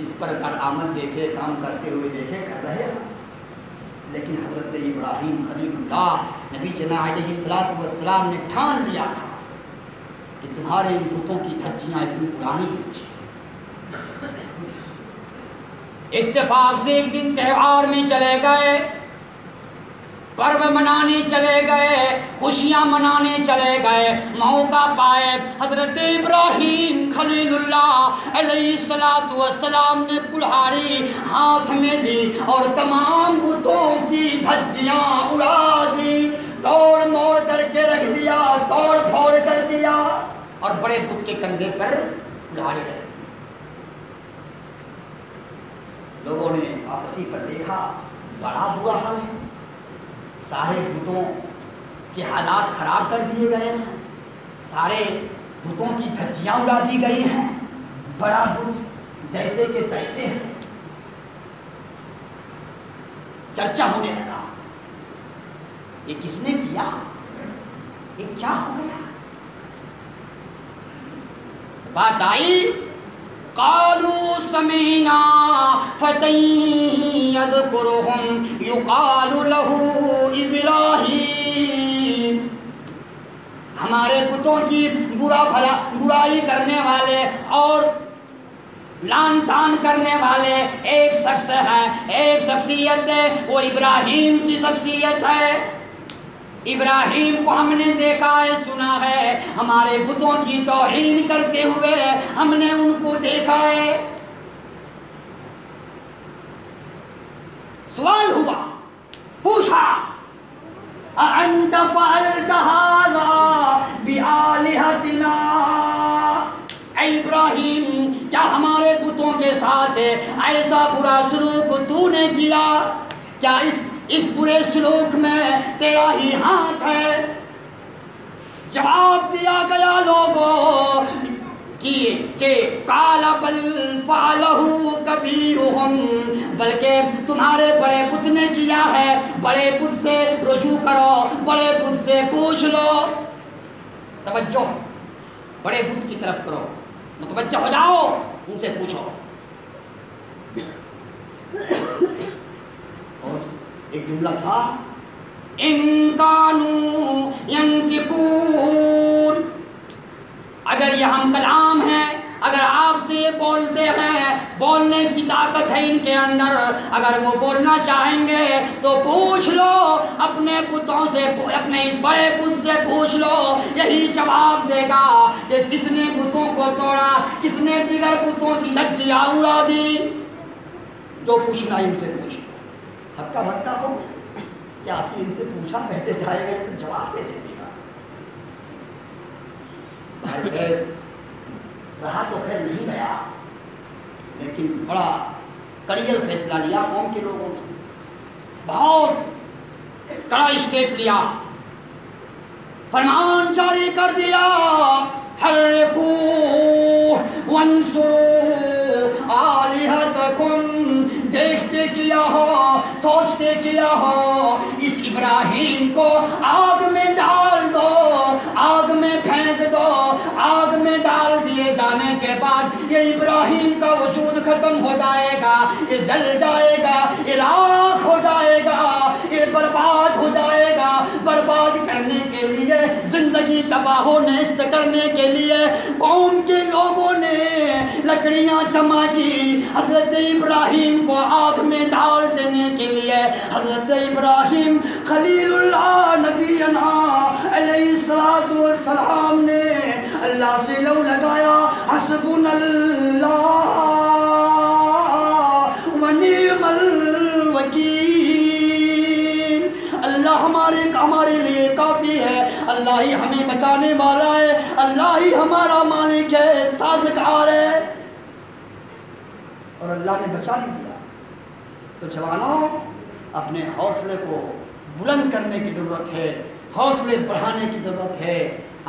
اس پر کارآمد دیکھے، کام کرتے ہوئے دیکھے، کر رہے ہیں، لیکن حضرت ابراہیم خلیل اللہ نبی جناب علیہ الصلوۃ والسلام نے ٹھان لیا تھا کہ تمہارے ان بتوں کی دھجیاں ایک دن پرانی ہو جائیں۔ اتفاق سے ایک دن تہوار میں چلے گئے، پرو منانے چلے گئے، خوشیاں منانے چلے گئے، موقع پائے حضرت ابراہیم خلیل اللہ علیہ الصلوۃ والسلام نے کلہاڑی ہاتھ میں لی اور تمام بتوں کی دھجیاں اڑا دی، توڑ موڑ کر کے رکھ دیا، توڑ پھوڑ کر دیا، اور بڑے بت کے کندھے پر کلہاڑی رکھ دی۔ لوگوں نے آپسی پر دیکھا، بڑا برا حال ہے، سارے بتوں کے حالات خراب کر دیے گئے ہیں، سارے بتوں کی دھجیاں اڑا دی گئی ہیں، بڑا بت جیسے کہ تیسے ہے۔ چرچا ہونے لگا، یہ کس نے کیا؟ یہ کیا ہو گیا؟ بات آئی، قالوا سمعنا فتى يذكرهم يقال له ابراہیم، ہمارے بتوں کی برائی کرنے والے اور لان تان کرنے والے ایک شخص ہے، ایک شخصیت ہے، وہ ابراہیم کی شخصیت ہے۔ ابراہیم کو ہم نے دیکھا ہے، سنا ہے، ہمارے بتوں کی توہین کرتے ہوئے ہم نے ان کو دیکھا ہے۔ سوال ہوا، پوچھا، اَأَنْتَ فَعَلْتَ هَذَا بِآلِهَتِنَا، اے ابراہیم، کیا ہمارے بتوں کے ساتھ ایسا برا سلوک تو نے کیا؟ کیا اس برے سلوک میں تیرا ہی ہاتھ ہے؟ جواب دیا گیا لوگوں کہ قال بل فعلہ کبیرہم، بلکہ تمہارے بڑے بت نے کیا ہے، بڑے بت سے رجوع کرو، بڑے بت سے پوچھ لو۔ توجہ بڑے بت کی طرف کرو، متوجہ ہو جاؤ، ان سے پوچھو۔ اور ایک جملہ تھا، ان کانوا ینطقون، اگر یہ ہم کلام ہیں، اگر آپ سے یہ بولتے ہیں، بولنے کی طاقت ہے ان کے اندر، اگر وہ بولنا چاہیں گے تو پوچھ لو اپنے بتوں سے، اپنے اس بڑے بت سے پوچھ لو، یہی جواب دے گا کہ کس نے بتوں کو توڑا، کس نے دیگر بتوں کی دھجیاں اڑا دی۔ جو پوچھنا ان سے پوچھ لو۔ ہکا بکا ہو یا آخر ان سے پوچھا کیسے جائے گا تو جواب کیسے دے گا؟ رہا تو خیر نہیں گیا، لیکن بڑا کڑیل فیصلہ لیا قوم کے لوگوں نے، بہت کڑا اسٹیپ لیا، فرمان جاری کر دیا، حرکو وانصروا آلہتکم، دیکھتے کیا ہو، سوچتے کیا ہو، اس ابراہیم کو آگ میں ڈال دو، آگ میں پھینک دو، آگ میں ڈال دیے جانے کے بعد یہ ابراہیم کا وجود ختم ہو جائے گا، یہ جل جائے گا، یہ راکھ ہو جائے گا، یہ برباد ہو جائے گا۔ برباد کرنے کے لیے، زندگی تباہ و نیست کرنے کے لیے قوم کے لوگوں نے لکڑیاں جمع کی، حضرت ابراہیم کو آگ میں ڈال دینے کے لیے۔ حضرت ابراہیم خلیل اللہ نبینا علیہ الصلوۃ والسلام نے اللہ سے لو لگایا، حسبنا اللہ ونعم الوکیل، اللہ ہمارے لیے کافی ہے، اللہ ہی ہمیں بچانے والا ہے، اللہ ہی ہمارا مالک ہے، سازگار ہے، اور اللہ نے بچا لیا۔ تو جوانوں، اپنے حوصلے کو بلند کرنے کی ضرورت ہے، حوصلے بڑھانے کی ضرورت ہے۔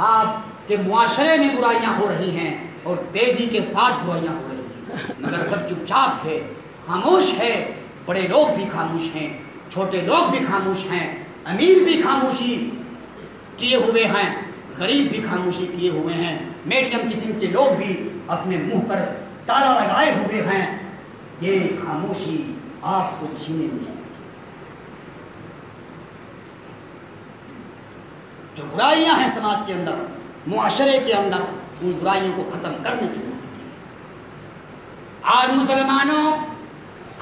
آپ کے معاشرے میں برائیاں ہو رہی ہیں اور تیزی کے ساتھ برائیاں ہو رہی ہیں، مگر سب چپ چاپ ہے، خاموش ہے، بڑے لوگ بھی خاموش ہیں، چھوٹے لوگ بھی خاموش ہیں، امیر بھی خاموشی کیے ہوئے ہیں، غریب بھی خاموشی کیے ہوئے ہیں، میڈیم قسم کے لوگ بھی اپنے منہ پر تالا لگائے ہوئے ہیں۔ یہ خاموشی آپ کو چھینے نہیں ہے۔ جو برائیاں ہیں سماج کے اندر، معاشرے کے اندر، ان برائیوں کو ختم کرنے کی ضرورت ہے۔ آج مسلمانوں،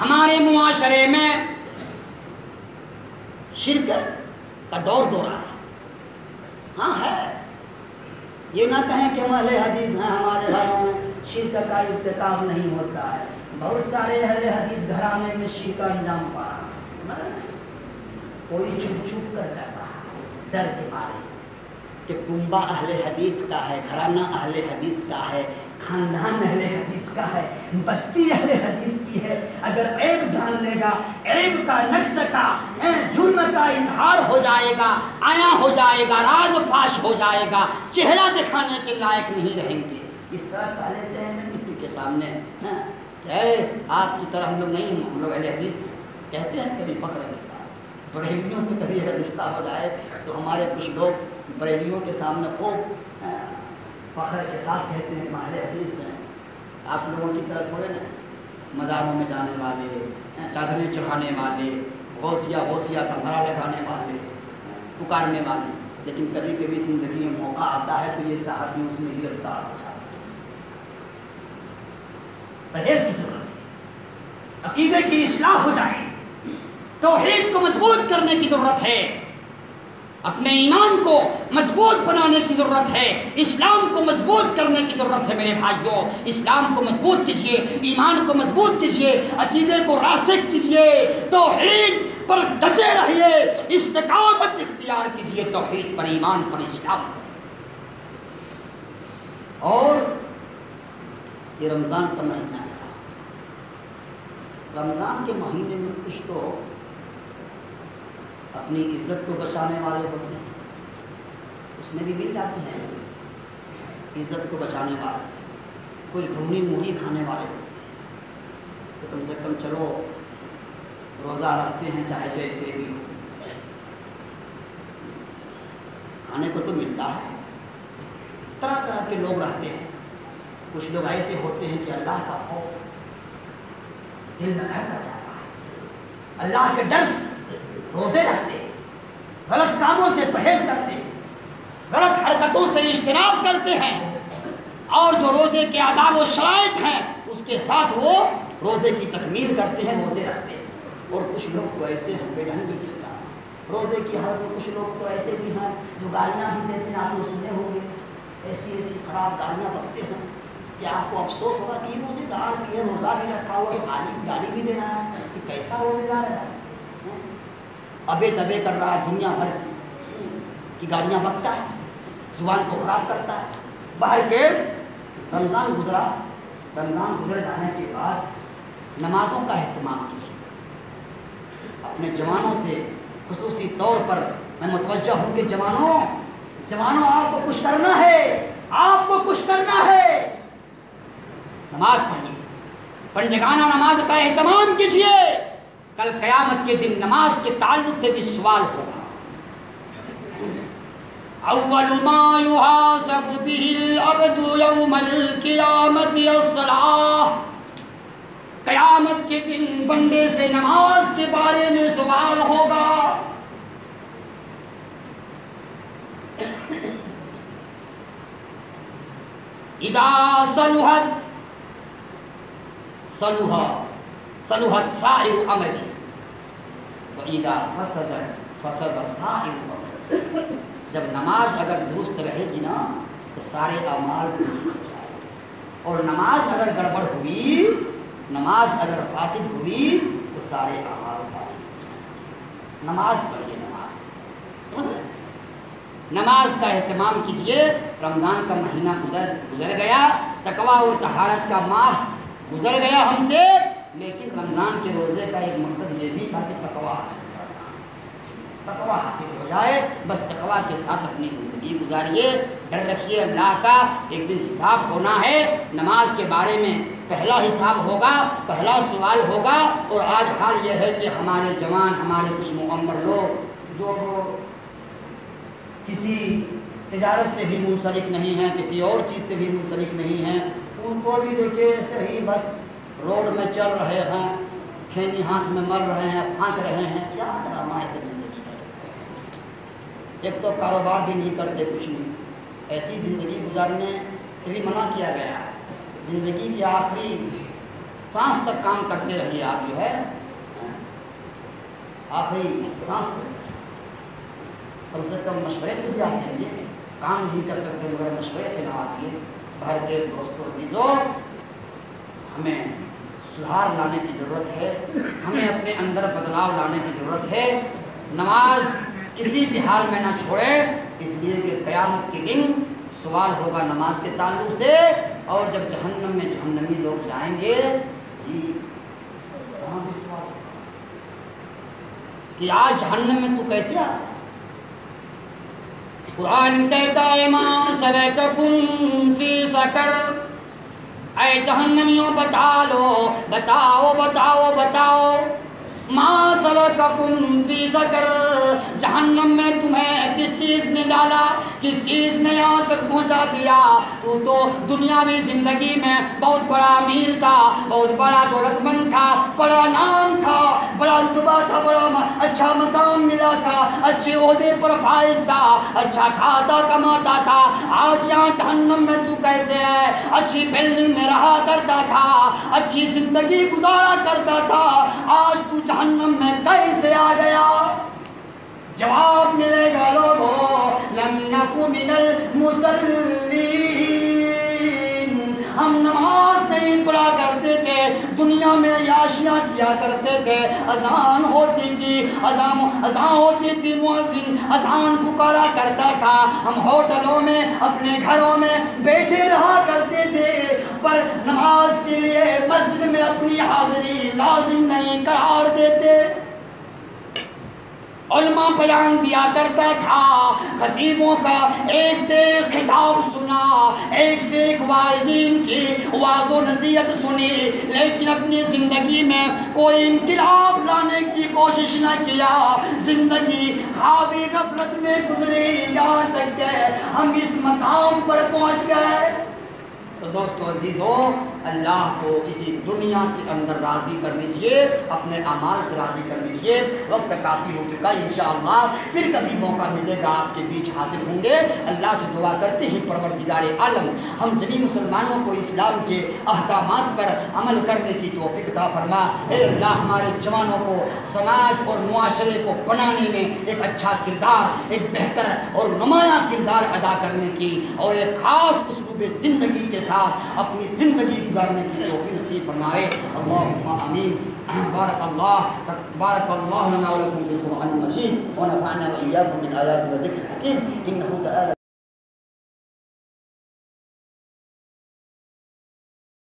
ہمارے معاشرے میں شرک کا دور دورہ ہے۔ ہاں ہے، یہ نہ کہیں کہ ہم اہل حدیث ہیں، ہمارے گھروں میں شرک کا ارتکاب نہیں ہوتا ہے۔ بہت سارے اہل حدیث گھرانے میں شرک کا انجام پا رہا ہے، کوئی چھپ چھپ کر کر رہا ہے ڈر کے مارے کہ کنبہ اہل حدیث کا ہے، گھرانہ اہل حدیث کا ہے، خاندان اہل حدیث کا ہے، بستی اہل حدیث کی ہے۔ اگر عیب جان لے گا، عیب کا، نقص کا، جرم کا اظہار ہو جائے گا، عیاں ہو جائے گا، راز فاش ہو جائے گا، چہرہ دکھانے کے لائق نہیں رہیں گے۔ اس طرح کہہ لیتے ہیں نا کسی کے سامنے، آپ کی طرح ہم لوگ نہیں، ہم لوگ اہل حدیث کہتے ہیں کبھی فخر کے ساتھ۔ بریلویوں سے کبھی اگر رشتہ ہو جائے تو ہمارے کچھ لوگ بریلویوں کے سامنے خوب فخر کے ساتھ کہتے ہیں کہ اہل حدیث ہیں۔ آپ لوگوں کی طرح تھوڑے نا مزاروں میں جانے والے، چادریں چڑھانے والے، غوثیہ کا نعرہ لگانے والے، پکارنے والے، لیکن کبھی کبھی زندگی میں موقع آتا ہے تو یہ صحابی اس میں گرفتار ہو جاتا ہے۔ پرہیز کی ضرورت ہے، عقیدے کی اصلاح ہو جائے، توحید کو مضبوط کرنے کی ضرورت ہے، اپنے ایمان کو مضبوط بنانے کی ضرورت ہے، اسلام کو مضبوط کرنے کی ضرورت ہے۔ میرے بھائیوں، اسلام کو مضبوط کیجئے، ایمان کو مضبوط کیجئے، عقیدے کو راسخ کیجئے، توحید پر ڈٹے رہیے، استقامت اختیار کیجئے توحید پر، ایمان پر، اسلام پر۔ اور یہ رمضان کا مہینہ ہے، رمضان کے مہینے میں کچھ تو اپنی عزت کو بچانے والے ہوتے ہیں، اس میں بھی مل جاتے ہیں ایسے عزت کو بچانے والے، کچھ گھونی موڑی کھانے والے ہوتے ہیں، تو کم سے کم چلو روزہ رکھتے ہیں چاہے جیسے بھی ہو، کھانے کو تو ملتا ہے۔ طرح طرح کے لوگ رہتے ہیں، کچھ لوگ ایسے ہوتے ہیں کہ اللہ کا خوف دل میں گھر کر جاتا ہے، اللہ کے ڈر سے روزے رکھتے ہیں، غلط کاموں سے پرہیز کرتے ہیں، غلط حرکتوں سے اجتناب کرتے ہیں، اور جو روزے کے آداب و شرائط ہیں اس کے ساتھ وہ روزے کی تکمیل کرتے ہیں، روزے رکھتے ہیں۔ اور کچھ لوگ تو ایسے ہیں بے ڈھنگی کے ساتھ روزے کی حالت میں، کچھ لوگ تو ایسے بھی ہیں جو گالیاں بھی دیتے ہیں، آپ نے سنے ہوں گے، ایسی ایسی خراب گالیاں بکتے ہیں کہ آپ کو افسوس ہوگا کہ روزے دار بھی ہے، روزہ بھی رکھا ہوا ہے، گالی بھی دے رہا ہے، کہ کیسا روزے دار ہے، ابے دبے کر رہا ہے، دنیا بھر کی گالیاں بکتا ہے، زبان کو خراب کرتا ہے۔ باہر کے رمضان گزرا، رمضان گزر جانے کے بعد نمازوں کا اہتمام کیجیے۔ اپنے جوانوں سے خصوصی طور پر میں متوجہ ہوں کہ جوانوں آپ کو کچھ کرنا ہے، آپ کو کچھ کرنا ہے، نماز پڑھیے، پنجگانہ نماز کا اہتمام کیجیے۔ کل قیامت کے دن نماز کے تعلق سے بھی سوال ہوگا۔ اول ما يحاسب به العبد يوم القيامة الصلاة، قیامت کے دن بندے سے نماز کے بارے میں سوال ہوگا۔ اذا صلحت سائر عملی واذا فسد سائر عملی، جب نماز اگر درست رہے گی نا تو سارے اعمال درست ہو جائیں گے، اور نماز اگر گڑبڑ ہوئی، نماز اگر فاسد ہوئی تو سارے اعمال فاسد ہو جائیں گے۔ نماز پڑھیے، نماز سمجھ رہے ہیں؟ نماز کا اہتمام کیجیے۔ رمضان کا مہینہ گزر گیا، تقویٰ اور طہارت کا ماہ گزر گیا ہم سے، لیکن رمضان کے روزے کا ایک مقصد یہ بھی تھا کہ تقویٰ حاصل ہو جائے۔ بس تقویٰ کے ساتھ اپنی زندگی گزاریے، ڈر رکھیے اللہ کا، ایک دن حساب ہونا ہے۔ نماز کے بارے میں پہلا حساب ہوگا، پہلا سوال ہوگا۔ اور آج حال یہ ہے کہ ہمارے جوان، ہمارے کچھ معمر لوگ جو کسی تجارت سے بھی منسلک نہیں ہیں، کسی اور چیز سے بھی منسلک نہیں ہیں، ان کو بھی دیکھیے ایسے ہی بس روڈ میں چل رہے ہیں، کھینی ہاتھ میں مل رہے ہیں، پھانک رہے ہیں۔ کیا ڈرامہ ہے سب زندگی کا! ایک تو کاروبار بھی نہیں کرتے، کچھ نہیں، ایسی زندگی گزارنے سے بھی منع کیا گیا ہے۔ زندگی کی آخری سانس تک کام کرتے رہیے آپ، جو ہے آخری سانس تک کم سے کم مشورے تو بھی آپ دیں گے، کام نہیں کر سکتے مگر مشورے سے نوازیے۔ باہر کے دوستوں عزیزوں، ہمیں سدھار لانے کی ضرورت ہے، ہمیں اپنے اندر بدلاؤ لانے کی ضرورت ہے۔ نماز کسی بھی حال میں نہ چھوڑیں، اس لیے کہ قیامت کے دن سوال ہوگا نماز کے تعلق سے۔ اور جب جہنم میں جہنمی لوگ جائیں گے، جی وہاں بھی سوال کہ آج جہنم میں تو کیسے آ رہا ہے؟ قرآن کہتا ہے ما سلککم فی سقر، اے جہنمیوں بتاؤ ما سلککم فی سقر، جہنم میں تمہیں کس چیز نے ڈالا، کس چیز نے یہاں تک پہنچا دیا؟ تو دنیاوی زندگی میں بہت بڑا امیر تھا، بہت بڑا دولت مند تھا، بڑا نام تھا، بڑا رتبہ تھا، بڑا اچھا مقام ملا تھا، اچھے عہدے پر فائز تھا، اچھا کھاتا کماتا تھا۔ آج یہاں جہنم میں تو کیسے ہے؟ اچھی بلڈنگ میں رہا کرتا تھا، اچھی زندگی گزارا کرتا تھا، آج تو جہنم میں کیسے آ گیا؟ جواب ملے گا لوگوں، لم نکو من المصلین، ہم نماز نہیں پڑھا کرتے تھے، دنیا میں عیاشیاں کیا کرتے تھے، اذان ہوتی تھی، اذان ہوتی تھی، مؤذن اذان پکارا کرتا تھا، ہم ہوٹلوں میں اپنے گھروں میں بیٹھے رہا کرتے تھے، پر نماز کے لیے مسجد میں اپنی حاضری لازم نہیں قرار دیتے۔ علماء بیان دیا کرتا تھا، خطیبوں کا ایک سے ایک خطاب سنا، ایک سے ایک واعظین کی واعظ و نصیحت سنی، لیکن اپنی زندگی میں کوئی انقلاب لانے کی کوشش نہ کیا، زندگی خوابی غفلت میں گزری، یہاں تک کہ ہم اس مقام پر پہنچ گئے۔ تو دوستو عزیزو، اللہ کو اسی دنیا کے اندر راضی کر لیجئے، اپنے اعمال سے راضی کر لیجئے۔ وقت کافی ہو چکا ہے، انشاءاللہ پھر کبھی موقع ملے گا آپ کے بیچ حاضر ہوں گے۔ اللہ سے دعا کرتے ہیں پروردگار عالم ہم جمی مسلمانوں کو اسلام کے احکامات پر عمل کرنے کی توفیق عطا فرما۔ اے اللہ ہمارے جوانوں کو سماج اور معاشرے کو بنانے میں ایک اچھا کردار، ایک بہتر اور نمایاں کردار ادا کرنے کی اور ایک خاص اسلوب زندگی کے ساتھ اپنی زندگی گزارنے کی توفیق نصیب فرمائے۔ اللہم آمین۔ بارک اللہ لنا ولکم فی القرآن المجید ونفعنا وإیاکم من آیات و ذکر الحکیم انہ تعالی